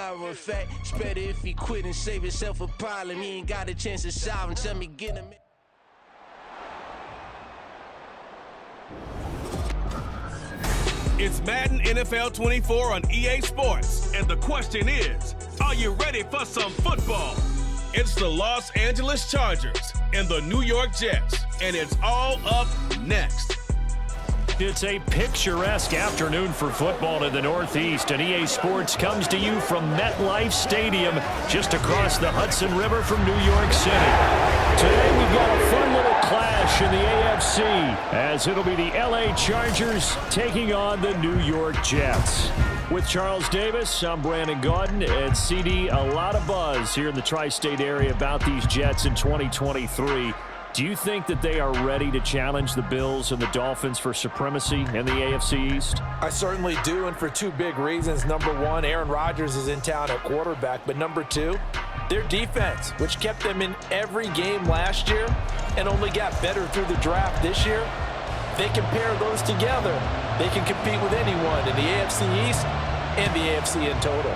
matter of fact, it's better if he quit and save himself a problem. He ain't got a chance to solve and tell me get him. It's Madden NFL 24 on EA Sports, and the question is, are you ready for some football? It's the Los Angeles Chargers and the New York Jets, and it's all up next. It's a picturesque afternoon for football in the Northeast, and EA Sports comes to you from MetLife Stadium, just across the Hudson River from New York City. Today we've got a fun little clash in the AFC, as it'll be the LA Chargers taking on the New York Jets. With Charles Davis, I'm Brandon Gaudin, and CD, a lot of buzz here in the tri-state area about these Jets in 2023. Do you think that they are ready to challenge the Bills and the Dolphins for supremacy in the AFC East? I certainly do, and for two big reasons. Number one, Aaron Rodgers is in town at quarterback, but number two, their defense, which kept them in every game last year and only got better through the draft this year. They can pair those together. They can compete with anyone in the AFC East and the AFC in total.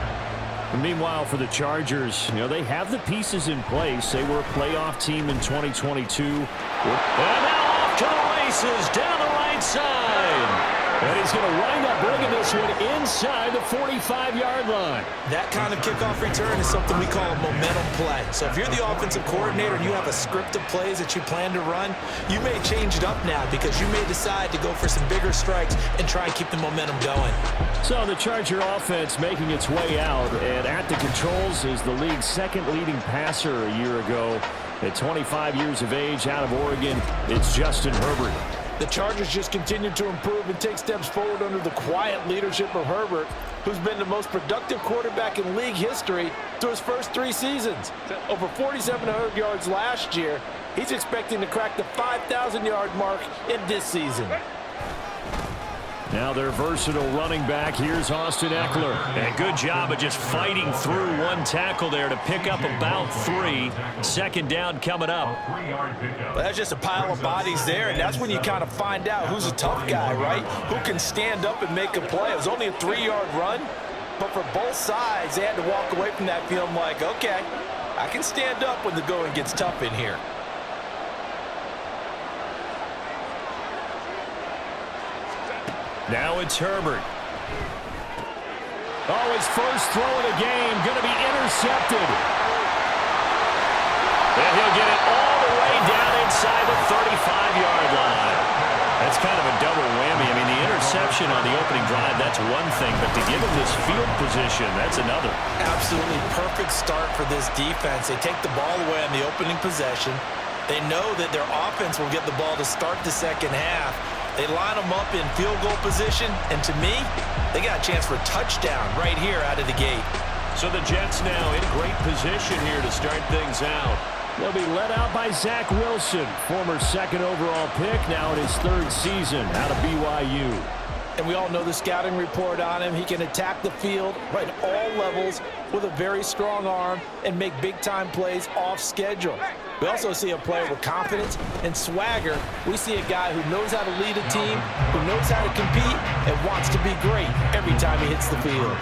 Meanwhile, for the Chargers, they have the pieces in place. They were a playoff team in 2022. And now off to the races down the right side. And he's going to wind up bringing this one inside the 45-yard line. That kind of kickoff return is something we call a momentum play. So if you're the offensive coordinator and you have a script of plays that you plan to run, you may change it up now because you may decide to go for some bigger strikes and try and keep the momentum going. So the Charger offense making its way out, and at the controls is the league's second leading passer a year ago. At 25 years of age, out of Oregon, it's Justin Herbert. The Chargers just continue to improve and take steps forward under the quiet leadership of Herbert, who's been the most productive quarterback in league history through his first 3 seasons. Over 4,700 yards last year. He's expecting to crack the 5,000-yard mark in this season. Now their versatile running back, here's Austin Eckler. And good job of just fighting through one tackle there to pick up about 3. Second down coming up. Well, that's just a pile of bodies there, and that's when you kind of find out who's a tough guy, right? Who can stand up and make a play. It was only a 3-yard run, but for both sides, they had to walk away from that feeling like, okay, I can stand up when the going gets tough in here. Now it's Herbert. Oh, his first throw of the game going to be intercepted. And he'll get it all the way down inside the 35-yard line. That's kind of a double whammy. I mean, the interception on the opening drive, that's one thing, but to give him this field position, that's another. Absolutely perfect start for this defense. They take the ball away on the opening possession. They know that their offense will get the ball to start the second half. They line them up in field goal position, and to me, they got a chance for a touchdown right here out of the gate. So the Jets now in great position here to start things out. They'll be led out by Zach Wilson, former second overall pick, now in his 3rd season out of BYU. And we all know the scouting report on him. He can attack the field at all levels with a very strong arm and make big-time plays off schedule. We also see a player with confidence and swagger. We see a guy who knows how to lead a team, who knows how to compete, and wants to be great every time he hits the field.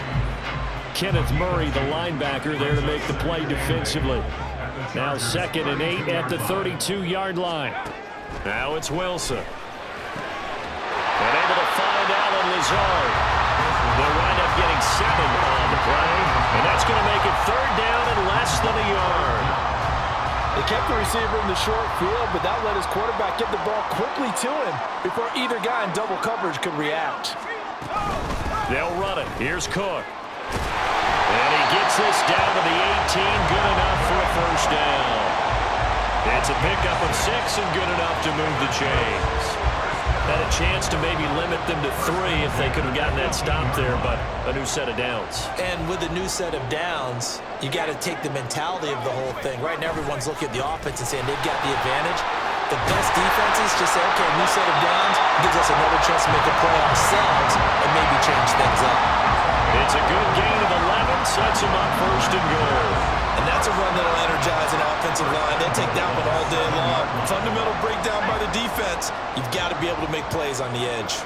Kenneth Murray, the linebacker, there to make the play defensively. Now 2nd and 8 at the 32-yard line. Now it's Wilson. And able to find Allen Lazard. They'll wind up getting 7 on the play, and that's going to make it 3rd down and less than a yard. They kept the receiver in the short field, but that let his quarterback get the ball quickly to him before either guy in double coverage could react. They'll run it. Here's Cook. And he gets this down to the 18, good enough for a 1st down. It's a pickup of 6 and good enough to move the chains. Had a chance to maybe limit them to 3 if they could have gotten that stop there, but a new set of downs. And with a new set of downs, you got to take the mentality of the whole thing. Right now, everyone's looking at the offense and saying they've got the advantage. The best defenses just say, okay, new set of downs gives us another chance to make a play ourselves and maybe change things up. It's a good gain of 11, sets them up 1st and goal. And that's a run that'll energize an offensive line. They'll take that one all day long. Fundamental breakdown by the defense. You've got to be able to make plays on the edge.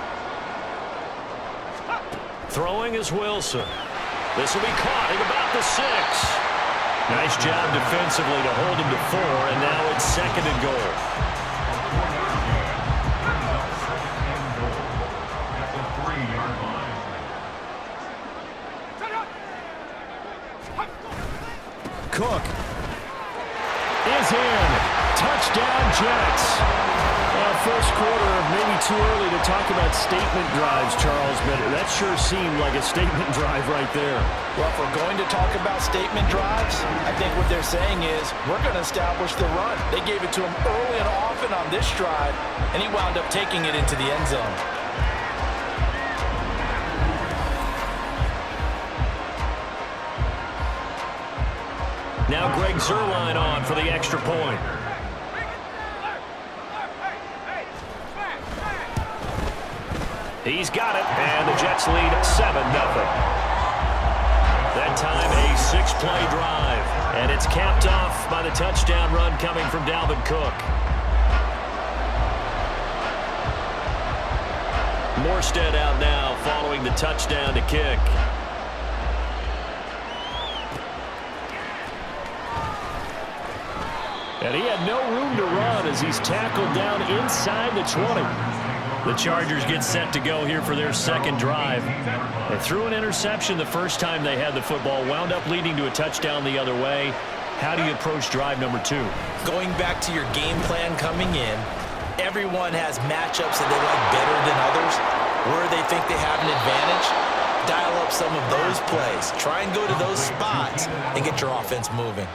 Throwing is Wilson. This will be caught at about the the 6. Nice job defensively to hold him to 4, and now it's 2nd and goal. Cook is in. Touchdown, Jets. Well, first quarter, maybe too early to talk about statement drives, Charles, but that sure seemed like a statement drive right there. Well, if we're going to talk about statement drives, I think what they're saying is we're going to establish the run. They gave it to him early and often on this drive, and he wound up taking it into the end zone. Now Greg Zuerlein on for the extra point. He's got it, and the Jets lead 7-0. That time a 6-play drive, and it's capped off by the touchdown run coming from Dalvin Cook. Morstead out now following the touchdown to kick. And he had no room to run as he's tackled down inside the 20. The Chargers get set to go here for their second drive. They threw an interception the first time they had the football, wound up leading to a touchdown the other way. How do you approach drive number 2? Going back to your game plan coming in, everyone has matchups that they like better than others. Where they think they have an advantage, dial up some of those plays. Try and go to those spots and get your offense moving.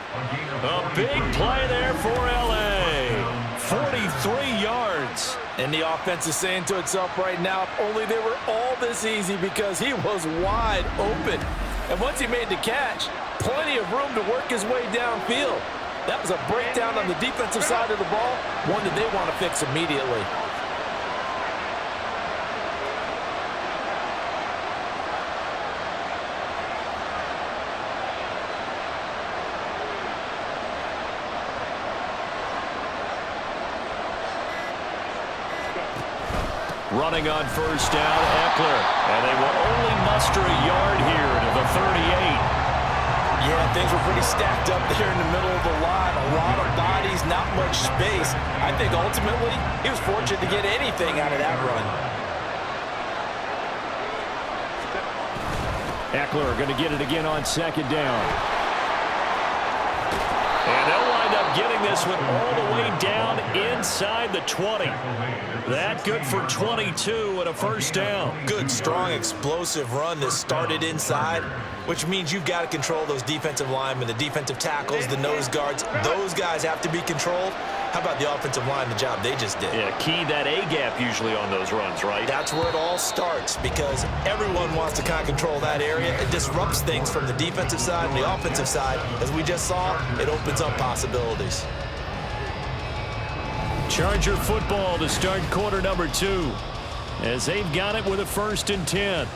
A big play there for L.A. 43 yards. And the offense is saying to itself right now, if only they were all this easy, because he was wide open. And once he made the catch, plenty of room to work his way downfield. That was a breakdown on the defensive side of the ball, one that they want to fix immediately. Running on first down, Eckler. And they will only muster a yard here to the 38. Yeah, things were pretty stacked up there in the middle of the line. A lot of bodies, not much space. I think ultimately he was fortunate to get anything out of that run. Eckler going to get it again on second down. And they'll wind up getting this one all the way down inside the 20. That good for 22 and a first down. Good, strong, explosive run that started inside, which means you've got to control those defensive linemen, the defensive tackles, the nose guards. Those guys have to be controlled. How about the offensive line, the job they just did? Yeah, key that A-gap usually on those runs, right? That's where it all starts, because everyone wants to kind of control that area. It disrupts things from the defensive side and the offensive side. As we just saw, it opens up possibilities. Charger football to start quarter number 2, as they've got it with a 1st and 10.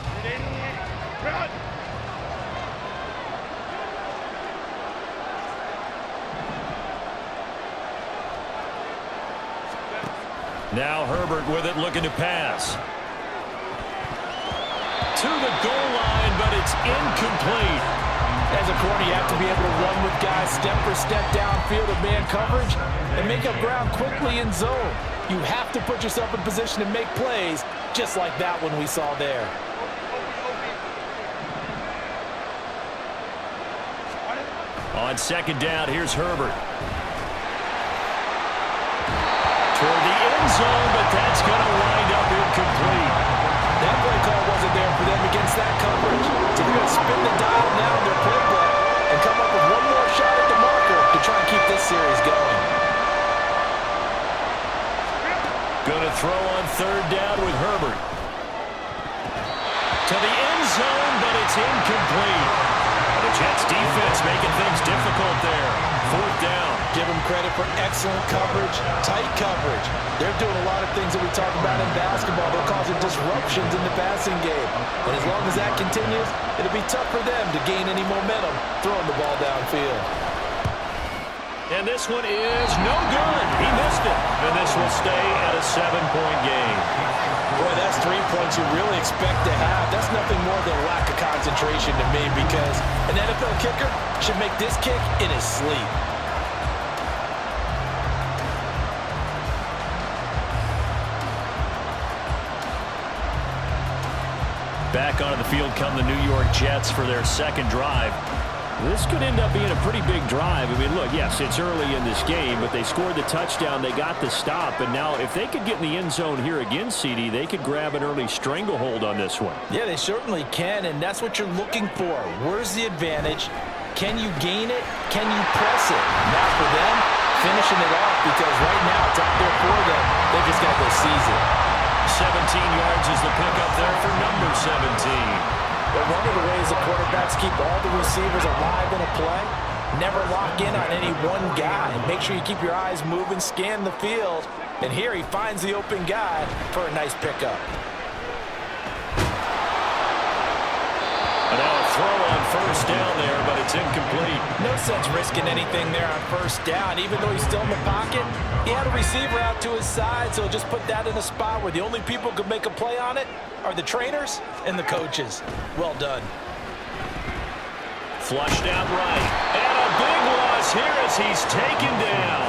Now Herbert with it, looking to pass. To the goal line, but it's incomplete. As a corner, you have to be able to run with guys step for step downfield of man coverage and make up ground quickly in zone. You have to put yourself in position to make plays, just like that one we saw there. On second down, here's Herbert. Toward the end zone, but that's going to wind up incomplete. That play call wasn't there for them against that coverage. So they're going to spin the dial now in their playbook and come up with one more shot at the marker to try and keep this series going. Going to throw on third down with Herbert. To the end zone, but it's incomplete. The Jets defense making things difficult there. Fourth down. Give them credit for excellent coverage, tight coverage. They're doing a lot of things that we talk about in basketball. They're causing disruptions in the passing game. And as long as that continues, it'll be tough for them to gain any momentum throwing the ball downfield. And this one is no good. He missed it. And this will stay at a 7-point game. Boy, that's 3 points you really expect to have. That's nothing more than a lack of concentration to me, because an NFL kicker should make this kick in his sleep. Back onto the field come the New York Jets for their second drive. This could end up being a pretty big drive. I mean, look, yes, it's early in this game, but they scored the touchdown. They got the stop. And now if they could get in the end zone here again, CD, they could grab an early stranglehold on this one. Yeah, they certainly can, and that's what you're looking for. Where's the advantage? Can you gain it? Can you press it? Now for them, finishing it off, because right now it's out there for them. They just got to go seize it. 17 yards is the pickup there for number 17. But one of the ways the quarterbacks keep all the receivers alive in a play, never lock in on any one guy. Make sure you keep your eyes moving, scan the field. And here he finds the open guy for a nice pickup. And now a throw on first down there, but it's incomplete. No sense risking anything there on first down. Even though he's still in the pocket, he had a receiver out to his side, so he'll just put that in a spot where the only people who can make a play on it are the trainers and the coaches. Well done. Flushed out right. And a big loss here as he's taken down.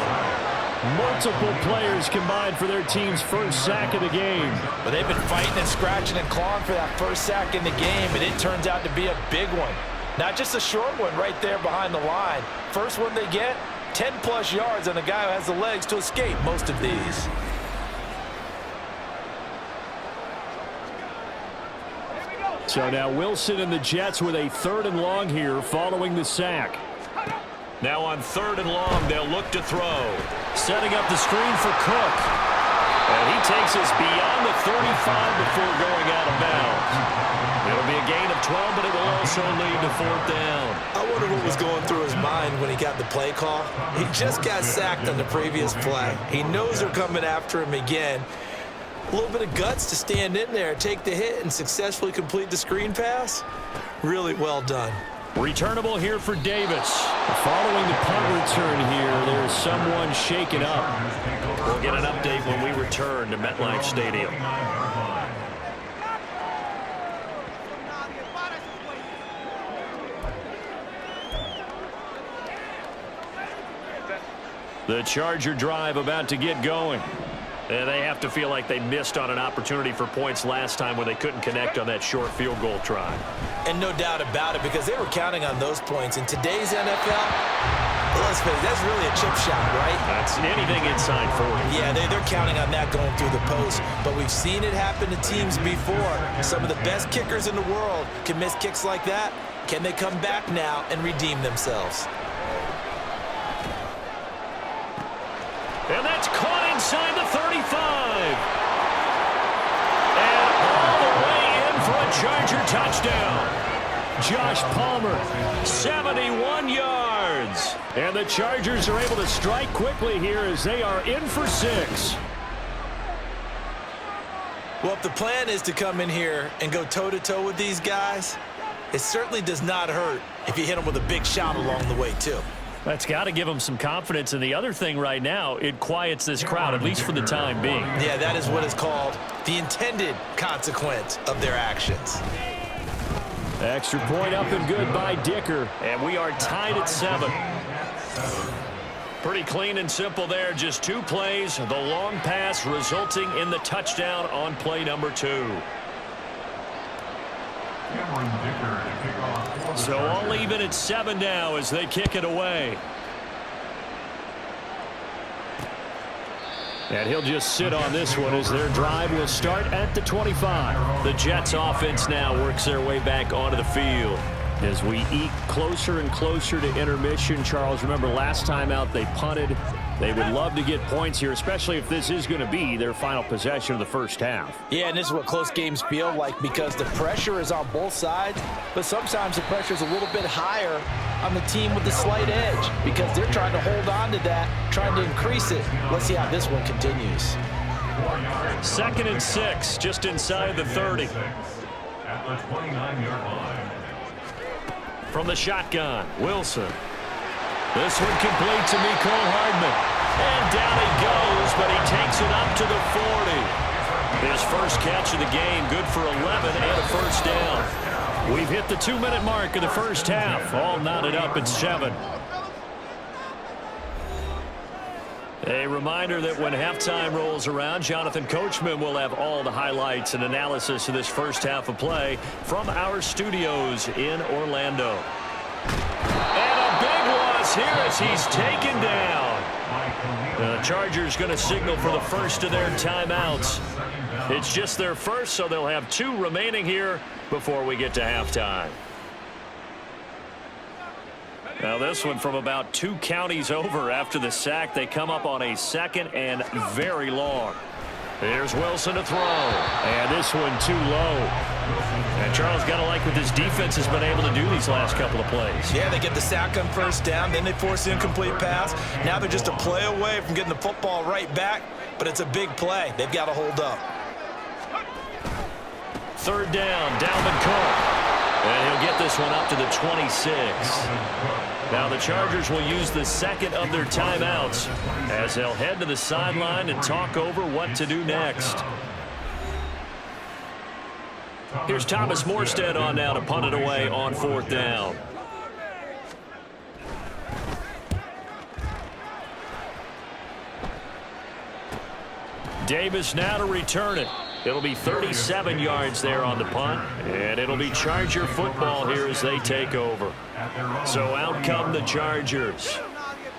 Multiple players combined for their team's first sack of the game. But they've been fighting and scratching and clawing for that first sack in the game, and it turns out to be a big one. Not just a short one right there behind the line. First one they get, 10-plus yards on a guy who has the legs to escape most of these. So now Wilson and the Jets with a 3rd and long here following the sack. Now on 3rd and long, they'll look to throw. Setting up the screen for Cook. And he takes us beyond the 35 before going out of bounds. It'll be a gain of 12, but it will also lead to 4th down. I wonder what was going through his mind when he got the play call. He just got sacked on the previous play. He knows they're coming after him again. A little bit of guts to stand in there, take the hit, and successfully complete the screen pass. Really well done. Returnable here for Davis. Following the punt return here, there's someone shaken up. We'll get an update when we return to MetLife Stadium. The Charger drive about to get going. And they have to feel like they missed on an opportunity for points last time when they couldn't connect on that short field goal try. And no doubt about it, because they were counting on those points. In today's NFL, let's face it, that's really a chip shot, right? That's anything inside 40. Yeah, they're counting on that going through the post. But we've seen it happen to teams before. Some of the best kickers in the world can miss kicks like that. Can they come back now and redeem themselves? And that's caught inside the 35. And all the way in for a Charger touchdown. Josh Palmer, 71 yards. And the Chargers are able to strike quickly here as they are in for 6. Well, if the plan is to come in here and go toe-to-toe with these guys, it certainly does not hurt if you hit them with a big shot along the way, too. That's got to give them some confidence. And the other thing right now, it quiets this crowd, at least for the time being. Yeah, that is what is called the intended consequence of their actions. Extra point up and good by Dicker. And we are tied at 7. Pretty clean and simple there. Just 2 plays. The long pass resulting in the touchdown on play number 2. So all even at 7 now as they kick it away. And he'll just sit on this one as their drive will start at the 25. The Jets offense now works their way back onto the field. As we eke closer and closer to intermission, Charles, remember last time out they punted. They would love to get points here, especially if this is going to be their final possession of the first half. Yeah, and this is what close games feel like because the pressure is on both sides, but sometimes the pressure is a little bit higher on the team with the slight edge because they're trying to hold on to that, trying to increase it. Let's see how this one continues. 2nd and 6, just inside the 30. At the 29-yard line. From the shotgun, Wilson. This one complete to Mecole Hardman. And down he goes, but he takes it up to the 40. His first catch of the game, good for 11 and a first down. We've hit the 2-minute mark of the first half. All knotted up at 7. A reminder that when halftime rolls around, Jonathan Coachman will have all the highlights and analysis of this first half of play from our studios in Orlando. And a big loss here as he's taken down. The Chargers going to signal for the first of their timeouts. It's just their first, so they'll have 2 remaining here before we get to halftime. Now this one from about 2 counties over after the sack. They come up on a 2nd and very long. Here's Wilson to throw. And this one too low. And Charles, got to like what this defense has been able to do these last couple of plays. Yeah, they get the sack on first down, then they force the incomplete pass. Now they're just a play away from getting the football right back, but it's a big play. They've got to hold up. 3rd down, Dalvin Cook. And he'll get this one up to the 26. Now the Chargers will use the 2nd of their timeouts as they'll head to the sideline and talk over what to do next. Here's Thomas Morstead on now to punt it away on 4th down. Davis now to return it. It'll be 37 yards there on the punt, and it'll be Charger football here as they take over. So out come the Chargers.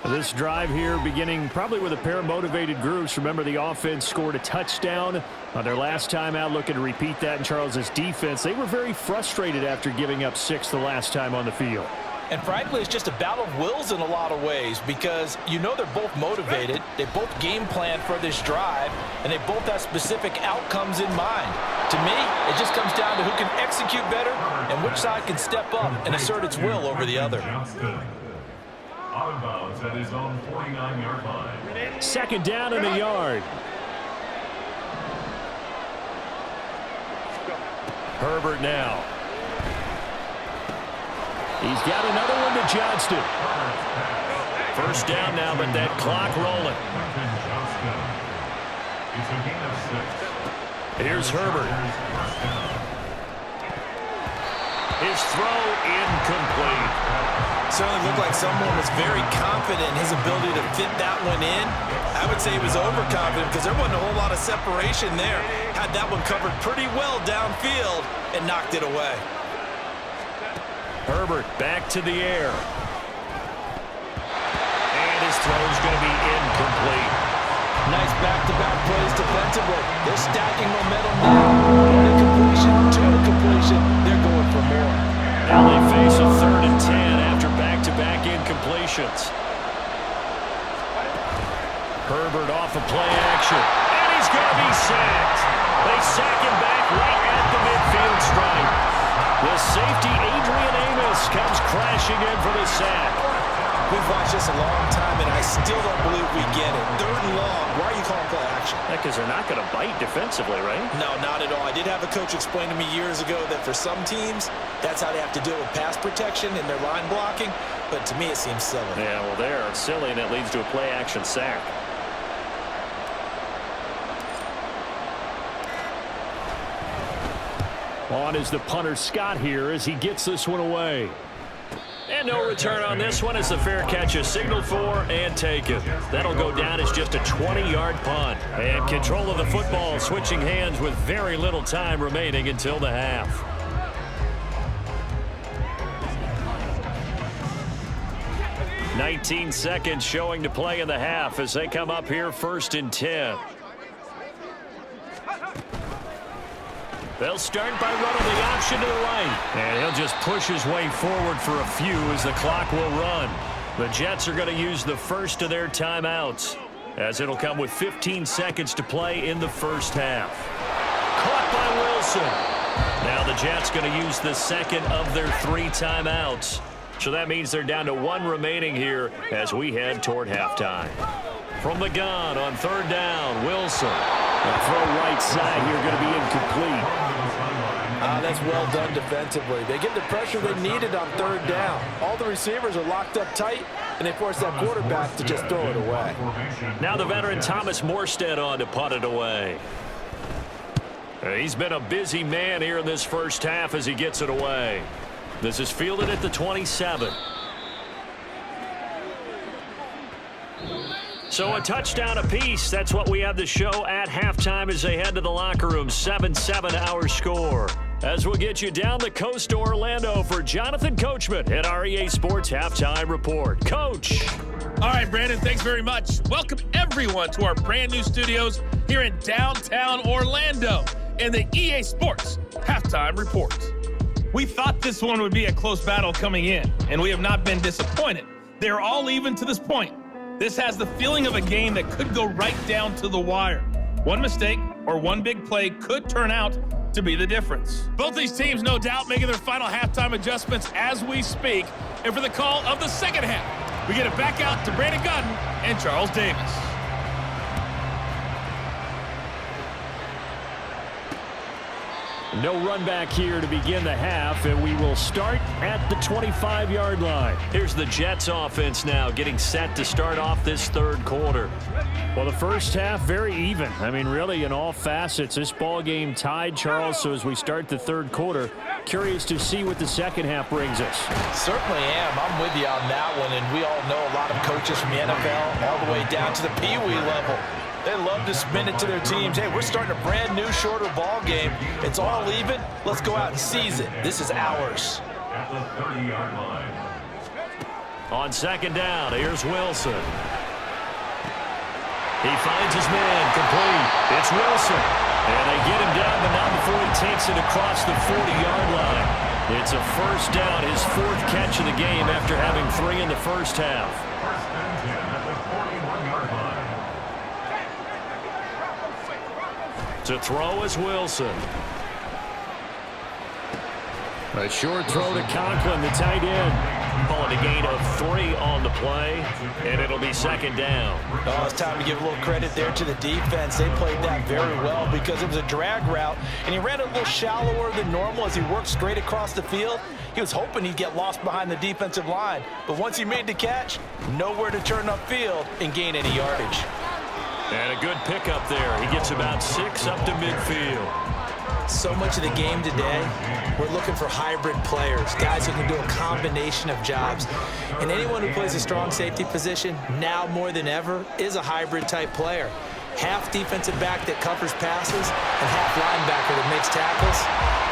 This drive here beginning probably with a pair of motivated groups. Remember, the offense scored a touchdown on their last time out, looking to repeat that in Charles's defense. They were very frustrated after giving up 6 the last time on the field. And frankly, it's just a battle of wills in a lot of ways because you know they're both motivated. They both game plan for this drive, and they both have specific outcomes in mind. To me, it just comes down to who can execute better and which side can step up and assert its will over the other. Out of bounds at his own 49-yard line. 2nd down and a yard. Herbert now. He's got another one to Johnston. First down now, but that clock rolling. Here's Herbert. His throw incomplete. Certainly looked like someone was very confident in his ability to fit that one in. I would say he was overconfident because there wasn't a whole lot of separation there. Had that one covered pretty well downfield and knocked it away. Herbert back to the air. And his throw's going to be incomplete. Nice back-to-back plays defensively. They're stacking momentum now. One incompletion, 2 incompletion. They're going for more. Now they face a 3rd and 10 after back-to-back incompletions. Herbert off of play action. And he's going to be sacked. They sack him back right at the midfield stripe. The safety, Adrian Amos, comes crashing in for the sack. We've watched this a long time, and I still don't believe we get it. 3rd and long. Why are you calling play action? Because they're not going to bite defensively, right? No, not at all. I did have a coach explain to me years ago that for some teams, that's how they have to deal with pass protection and their line blocking. But to me, it seems silly. Yeah, well, they're silly, and it leads to a play action sack. On is the punter Scott here as he gets this one away. And no return on this one as the fair catch is signaled for and taken. That'll go down as just a 20-yard punt. And control of the football switching hands with very little time remaining until the half. "19 seconds showing to play in the half as they come up here 1st and 10. They'll start by running the option to the right. And he'll just push his way forward for a few as the clock will run. The Jets are going to use the first of their timeouts as it'll come with 15 seconds to play in the first half. Caught by Wilson. Now the Jets going to use the 2nd of their 3 timeouts. So that means they're down to 1 remaining here as we head toward halftime. From the gun on 3rd down, Wilson. The throw right side here going to be incomplete. That's well done defensively. They get the pressure they needed on 3rd down. All the receivers are locked up tight, and they force that quarterback to just throw it away. Now the veteran Thomas Morstead on to punt it away. He's been a busy man here in this first half as he gets it away. This is fielded at the 27. So a touchdown apiece. That's what we have the show at halftime as they head to the locker room. 7-7 our score. As we'll get you down the coast to Orlando for Jonathan Coachman at our EA Sports Halftime Report. Coach. All right, Brandon, thanks very much. Welcome, everyone, to our brand new studios here in downtown Orlando in the EA Sports Halftime Report. We thought this one would be a close battle coming in, and we have not been disappointed. They're all even to this point. This has the feeling of a game that could go right down to the wire. One mistake or one big play could turn out to be the difference. Both these teams, no doubt, making their final halftime adjustments as we speak. And for the call of the second half, we get it back out to Brandon Gunn and Charles Davis. No run back here to begin the half, and we will start at the 25-yard line. Here's the Jets offense now getting set to start off this third quarter. Well, the first half, very even. I mean, really, in all facets, this ball game tied, Charles. So as we start the third quarter, curious to see what the second half brings us. Certainly am. I'm with you on that one, and we all know a lot of coaches from the NFL all the way down to the Pee-wee level. They love to spin it to their teams. Hey, we're starting a brand new, shorter ball game. It's all even. Let's go out and seize it. This is ours. At the 30-yard line. On second down, here's Wilson. He finds his man, complete. It's Wilson. And they get him down, but not before he takes it across the 40-yard line. It's a first down, his fourth catch of the game after having 3 in the first half. First and 10 at the 41-yard line. To throw is Wilson. A short throw to Conklin, the tight end. Calling a gain of 3 on the play, and it'll be second down. Oh, it's time to give a little credit there to the defense. They played that very well because it was a drag route, and he ran a little shallower than normal as he worked straight across the field. He was hoping he'd get lost behind the defensive line, but once he made the catch, nowhere to turn upfield and gain any yardage. And a good pickup there. He gets about 6 up to midfield. So much of the game today, we're looking for hybrid players, guys who can do a combination of jobs. And anyone who plays a strong safety position, now more than ever, is a hybrid type player. Half defensive back that covers passes and half linebacker that makes tackles.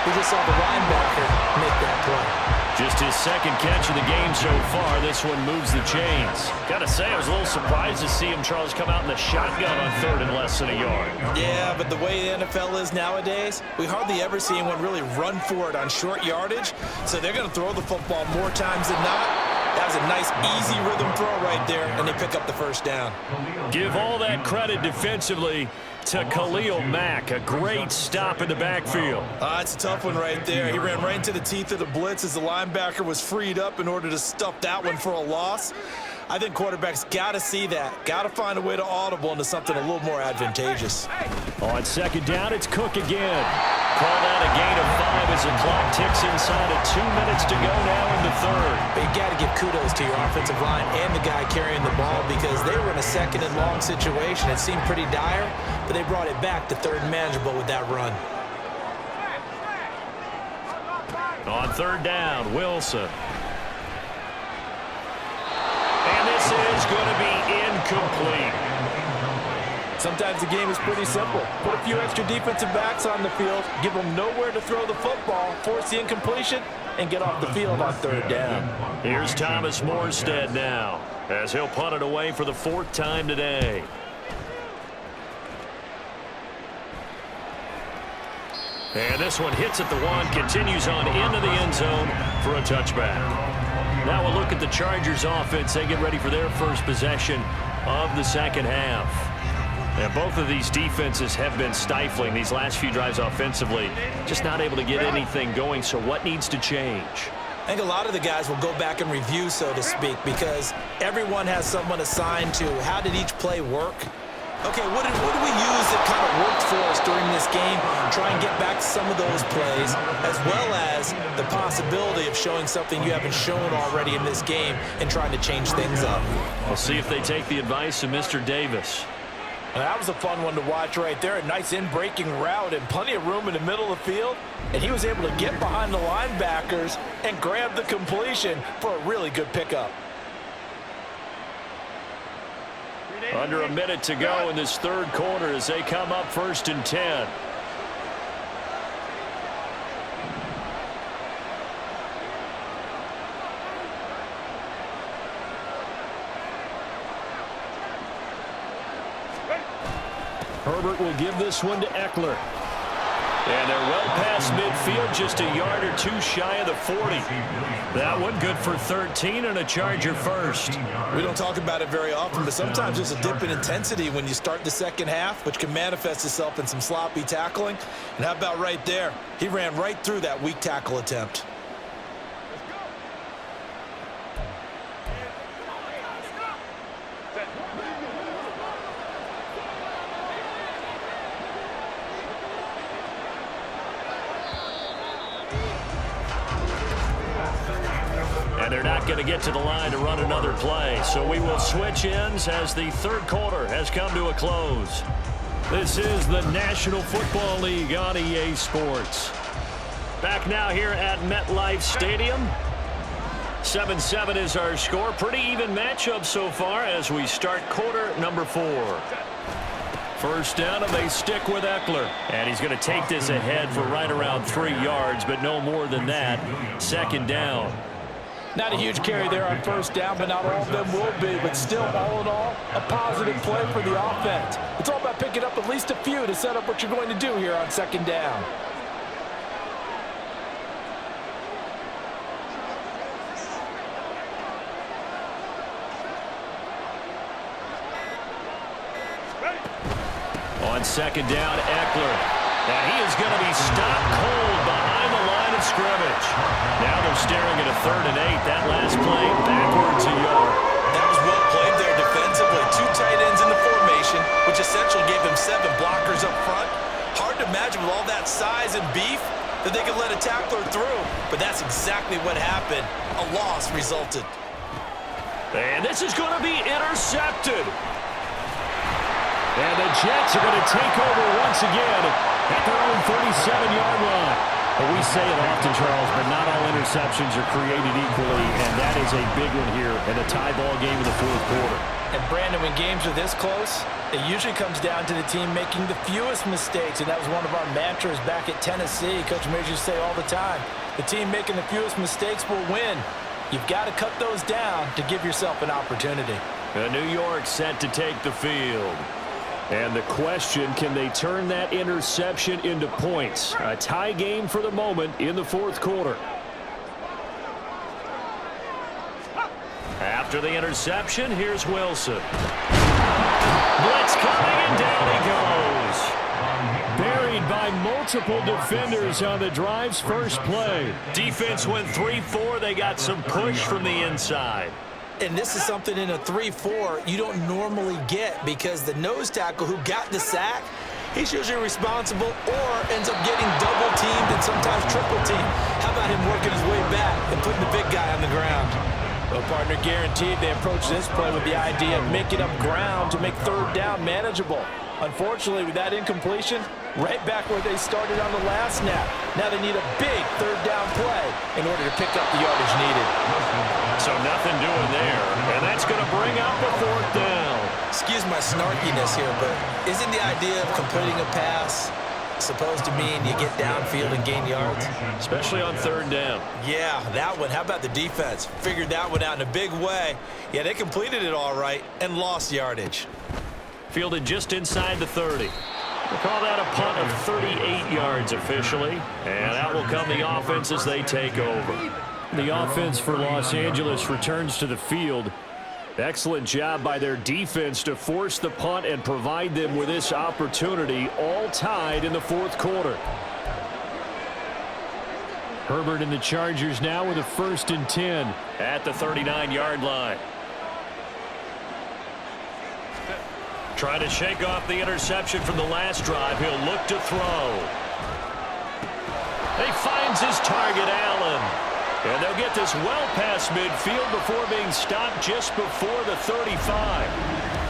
We just saw the linebacker make that play. Just his second catch of the game so far. This one moves the chains. Gotta say, I was a little surprised to see him, Charles, come out in the shotgun on third and less than a yard. Yeah, but the way the NFL is nowadays, we hardly ever see anyone really run for it on short yardage. So they're going to throw the football more times than not. That was a nice, easy rhythm throw right there, and they pick up the first down. Give all that credit defensively to Khalil Mack. A great stop in the backfield. It's a tough one right there. He ran right into the teeth of the blitz as the linebacker was freed up in order to stuff that one for a loss. I think quarterbacks got to see that. Got to find a way to audible into something a little more advantageous. On second down, it's Cook again. Called out a gain of 5 as the clock ticks inside of 2 minutes to go now in the third. But you got to give kudos to your offensive line and the guy carrying the ball because they were in a second and long situation. It seemed pretty dire, but they brought it back to third and manageable with that run. On third down, Wilson. And this is going to be incomplete. Sometimes the game is pretty simple. Put a few extra defensive backs on the field, give them nowhere to throw the football, force the incompletion, and get off the field on third down. Here's Thomas Morstead now as he'll punt it away for the 4th time today. And this one hits at the 1, continues on into the end zone for a touchback. Now we'll look at the Chargers offense. They get ready for their first possession of the second half. And both of these defenses have been stifling these last few drives offensively. Just not able to get anything going, so what needs to change? I think a lot of the guys will go back and review, so to speak, because everyone has someone assigned to how did each play work. Okay, what did we use that kind of worked for us during this game? Try and get back to some of those plays, as well as the possibility of showing something you haven't shown already in this game and trying to change things up. We'll see if they take the advice of Mr. Davis. And that was a fun one to watch right there. A nice in-breaking route and plenty of room in the middle of the field. And he was able to get behind the linebackers and grab the completion for a really good pickup. Under a minute to go in this third quarter as they come up 1st and 10. Herbert will give this one to Eckler. And they're well past midfield, just a yard or two shy of the 40. That one good for 13 and a Charger first. We don't talk about it very often, but sometimes there's a dip in intensity when you start the second half, which can manifest itself in some sloppy tackling. And how about right there? He ran right through that weak tackle attempt. They're not going to get to the line to run another play, so we will switch ends as the third quarter has come to a close. This is the National Football League on EA Sports. Back now here at MetLife Stadium. 7-7 is our score. Pretty even matchup so far as we start quarter number 4. First down, and they stick with Eckler. And he's going to take this ahead for right around 3 yards, but no more than that. Second down. Not a huge carry there on first down, but not all of them will be. But still, all in all, a positive play for the offense. It's all about picking up at least a few to set up what you're going to do here on second down. On second down, Eckler. Now he is going to be stopped cold behind the line of scrimmage. Now they're staring at a 3rd and 8. That last play backwards a yard. That was well played there defensively. 2 tight ends in the formation, which essentially gave them 7 blockers up front. Hard to imagine with all that size and beef that they could let a tackler through. But that's exactly what happened. A loss resulted. And this is going to be intercepted. And the Jets are going to take over once again at their own 37-yard line. But we say it often, Charles, but not all interceptions are created equally, and that is a big one here in a tie ball game in the fourth quarter. And, Brandon, when games are this close, it usually comes down to the team making the fewest mistakes, and that was one of our mantras back at Tennessee. Coach Major say all the time, the team making the fewest mistakes will win. You've got to cut those down to give yourself an opportunity. New York set to take the field. And the question, can they turn that interception into points? A tie game for the moment in the fourth quarter. After the interception, here's Wilson. Blitz coming, and down he goes. Buried by multiple defenders on the drive's first play. Defense went 3-4. They got some push from the inside. And this is something in a 3-4 you don't normally get because the nose tackle who got the sack, he's usually responsible or ends up getting double-teamed and sometimes triple-teamed. How about him working his way back and putting the big guy on the ground? Well, partner, guaranteed they approach this play with the idea of making up ground to make third down manageable. Unfortunately, with that incompletion, right back where they started on the last snap. Now they need a big third down play in order to pick up the yardage needed. So nothing doing there, and that's going to bring up a fourth down. Excuse my snarkiness here, but isn't the idea of completing a pass supposed to mean you get downfield and gain yards? Especially on third down. Yeah, that one. How about the defense? Figured that one out in a big way. Yeah, they completed it all right and lost yardage. Fielded just inside the 30. We'll call that a punt of 38 yards officially. And out will come the offense as they take over. The offense for Los Angeles returns to the field. Excellent job by their defense to force the punt and provide them with this opportunity, all tied in the fourth quarter. Herbert and the Chargers now with a 1st and 10 at the 39-yard line. Trying to shake off the interception from the last drive. He'll look to throw. He finds his target, Allen. And they'll get this well past midfield before being stopped just before the 35.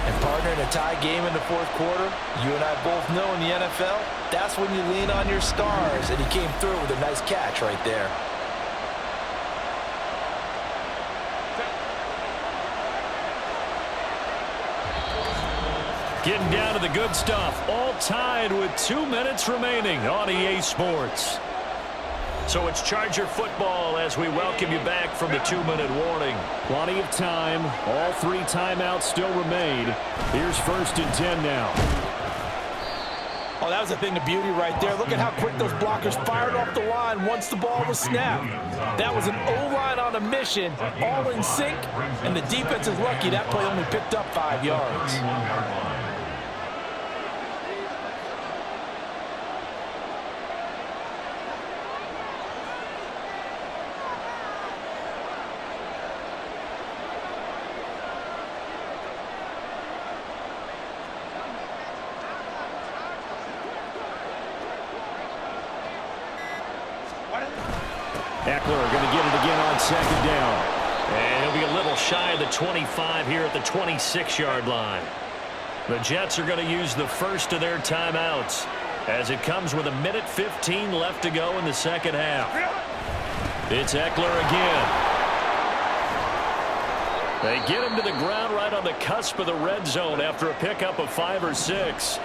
And partner, in a tie game in the fourth quarter, you and I both know in the NFL, that's when you lean on your stars. And he came through with a nice catch right there. Getting down to the good stuff. All tied with 2 minutes remaining on EA Sports. So it's Charger football as we welcome you back from the 2-minute warning. Plenty of time. All 3 timeouts still remain. Here's 1st and 10 now. Oh, that was a thing of beauty right there. Look at how quick those blockers fired off the line once the ball was snapped. That was an O-line on a mission, all in sync, and the defense is lucky that play only picked up 5 yards. Eckler going to get it again on 2nd down. And he'll be a little shy of the 25 here at the 26-yard line. The Jets are going to use the first of their timeouts as it comes with 1:15 left to go in the second half. It's Eckler again. They get him to the ground right on the cusp of the red zone after a pickup of 5 or 6.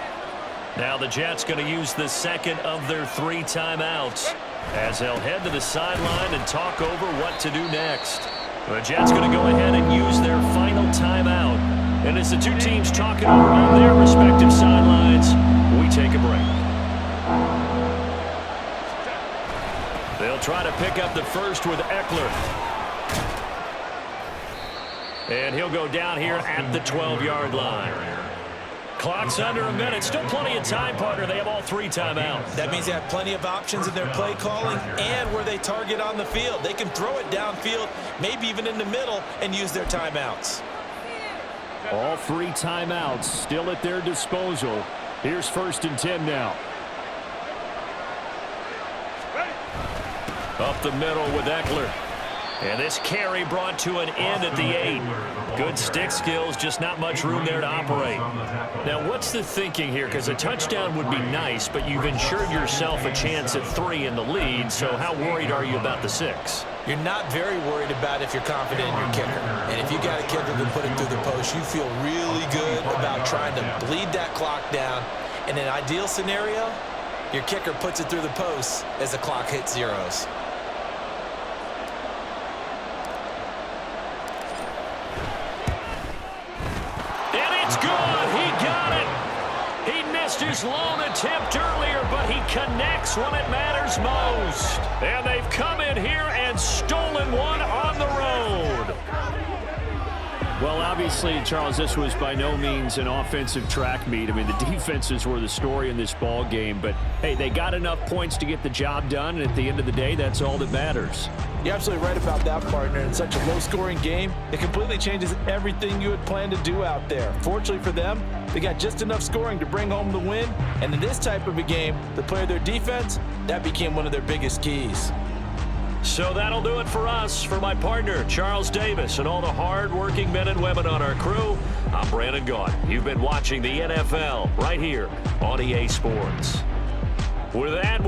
Now the Jets going to use the second of their 3 timeouts as they'll head to the sideline and talk over what to do next. The Jets going to go ahead and use their final timeout. And as the 2 teams talk it over on their respective sidelines, we take a break. They'll try to pick up the first with Eckler. And he'll go down here at the 12-yard line. Clock's under a minute. Still plenty of time, partner. They have all 3 timeouts. That means they have plenty of options in their play calling and where they target on the field. They can throw it downfield, maybe even in the middle, and use their timeouts. All 3 timeouts still at their disposal. Here's 1st and 10 now. Up the middle with Eckler. And this carry brought to an end at the 8. Good stick skills, just not much room there to operate. Now, what's the thinking here? Because a touchdown would be nice, but you've ensured yourself a chance at 3 in the lead, so how worried are you about the 6? You're not very worried about if you're confident in your kicker. And if you got a kicker who can put it through the post, you feel really good about trying to bleed that clock down. In an ideal scenario, your kicker puts it through the post as the clock hits zeros. It's good. He got it. He missed his lone attempt earlier, but he connects when it matters most. And they've come in here and stolen one on the road. Well, obviously, Charles, this was by no means an offensive track meet. I mean, the defenses were the story in this ball game. But, hey, they got enough points to get the job done. And at the end of the day, that's all that matters. You're absolutely right about that, partner. In such a low-scoring game, it completely changes everything you had planned to do out there. Fortunately for them, they got just enough scoring to bring home the win. And in this type of a game, to play their defense, that became one of their biggest keys. So that'll do it for us. For my partner, Charles Davis, and all the hard-working men and women on our crew, I'm Brandon Gaudin. You've been watching the NFL right here on EA Sports. With that,